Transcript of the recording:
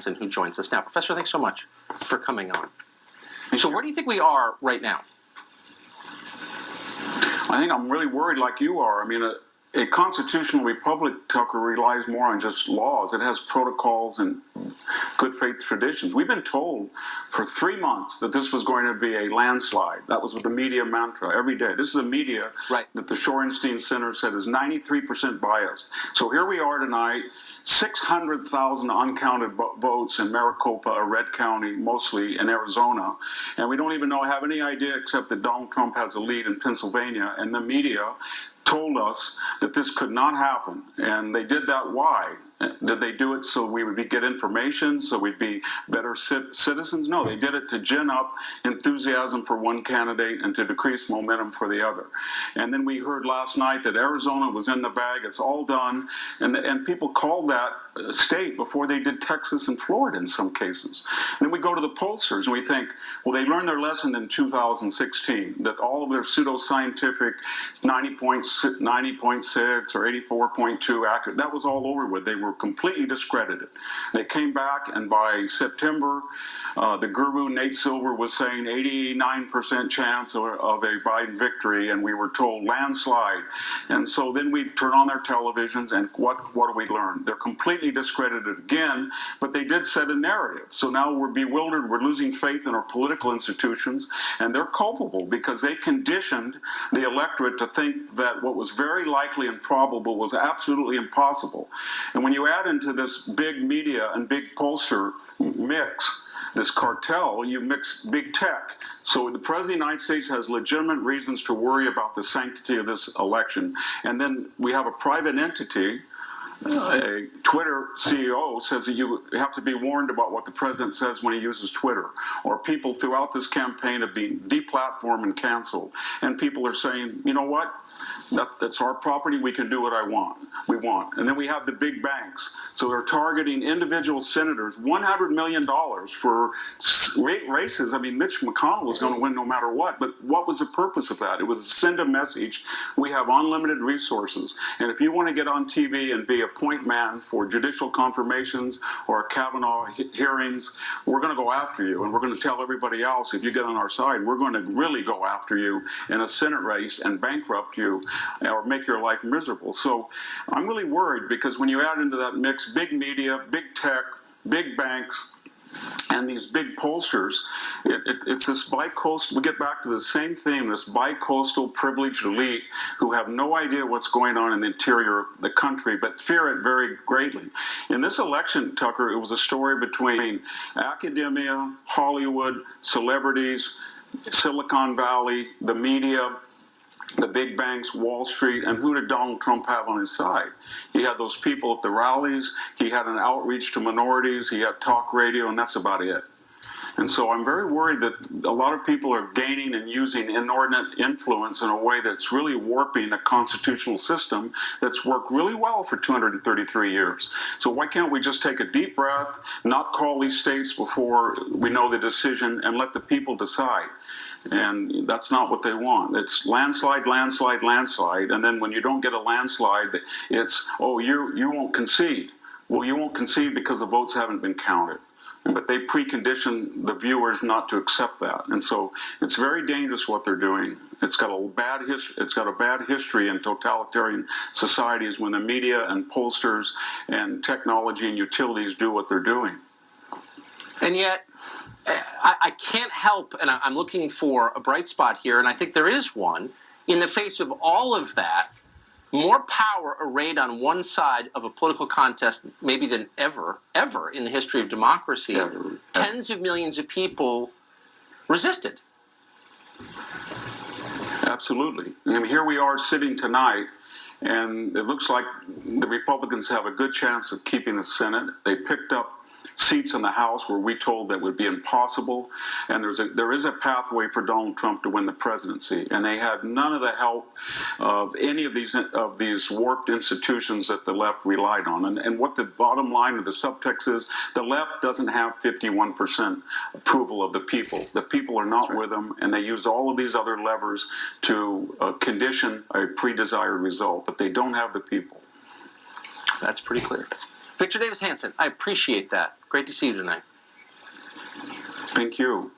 who joins us now. Professor, thanks so much for coming on. So where do you think we are right now? I think I'm really worried like you are. I mean, a constitutional republic, Tucker, relies more on just laws. It has protocols and good faith traditions. We've been told for 3 months that this was going to be a landslide. That was with the media mantra every day. This is a media that the Shorenstein Center said is 93% biased. So here we are tonight, 600,000 uncounted votes in Maricopa, a red county, mostly in Arizona. And we don't even have any idea except that Donald Trump has a lead in Pennsylvania. And the media told us that this could not happen. And they did that. Why? Did they do it so we would get information, so we'd be better citizens? No, they did it to gin up enthusiasm for one candidate and to decrease momentum for the other. And then we heard last night that Arizona was in the bag. It's all done. And people called that a state before they did Texas and Florida in some cases. And then we go to the pollsters and we think, well, they learned their lesson in 2016, that all of their pseudoscientific 90.6 or 84.2 accurate, that was all over with. They were completely discredited. They came back, and by September, the guru Nate Silver was saying 89% chance of a Biden victory, and we were told landslide. And so then we turn on their televisions, and what do we learn? They're completely discredited again, but they did set a narrative. So now we're bewildered, we're losing faith in our political institutions, and they're culpable because they conditioned the electorate to think that what was very likely and probable was absolutely impossible. And when you add into this big media and big pollster mix, this cartel, you mix big tech. So the President of the United States has legitimate reasons to worry about the sanctity of this election. And then we have a private entity, a Twitter CEO says that you have to be warned about what the president says when he uses Twitter. Or people throughout this campaign have been deplatformed and canceled. And people are saying, you know what? That's our property. We can do what we want. And then we have the big banks. So they're targeting individual senators, $100 million for races. I mean, Mitch McConnell was going to win no matter what. But what was the purpose of that? It was to send a message. We have unlimited resources. And if you want to get on TV and be a point man for judicial confirmations or Kavanaugh hearings, we're going to go after you. And we're going to tell everybody else, if you get on our side, we're going to really go after you in a Senate race and bankrupt you or make your life miserable. So I'm really worried because when you add into that mix big media, big tech, big banks, and these big pollsters, it's this bi-coastal, we get back to the same theme, this bi-coastal privileged elite who have no idea what's going on in the interior of the country, but fear it very greatly. In this election, Tucker, it was a story between academia, Hollywood, celebrities, Silicon Valley, the media, the big banks, Wall Street, and who did Donald Trump have on his side? He had those people at the rallies, he had an outreach to minorities, he had talk radio, and that's about it. And so I'm very worried that a lot of people are gaining and using inordinate influence in a way that's really warping a constitutional system that's worked really well for 233 years. So why can't we just take a deep breath, not call these states before we know the decision, and let the people decide? And that's not what they want. It's landslide, landslide, landslide. And then when you don't get a landslide, it's, oh, you won't concede. Well, you won't concede because the votes haven't been counted. But they precondition the viewers not to accept that. And so it's very dangerous what they're doing. It's got a bad history in totalitarian societies when the media and pollsters and technology and utilities do what they're doing. And yet, I can't help, and I'm looking for a bright spot here, and I think there is one. In the face of all of that, more power arrayed on one side of a political contest maybe than ever in the history of democracy. Tens of millions of people resisted. Absolutely. I mean, here we are sitting tonight, and it looks like the Republicans have a good chance of keeping the Senate. They picked up seats in the House where we told that would be impossible, and there is a pathway for Donald Trump to win the presidency, and they had none of the help of any of these warped institutions that the left relied on. And what the bottom line of the subtext is, the left doesn't have 51% approval of the people. The people are not with them, and they use all of these other levers to condition a pre-desired result, but they don't have the people. That's pretty clear. Victor Davis Hanson, I appreciate that. Great to see you tonight. Thank you.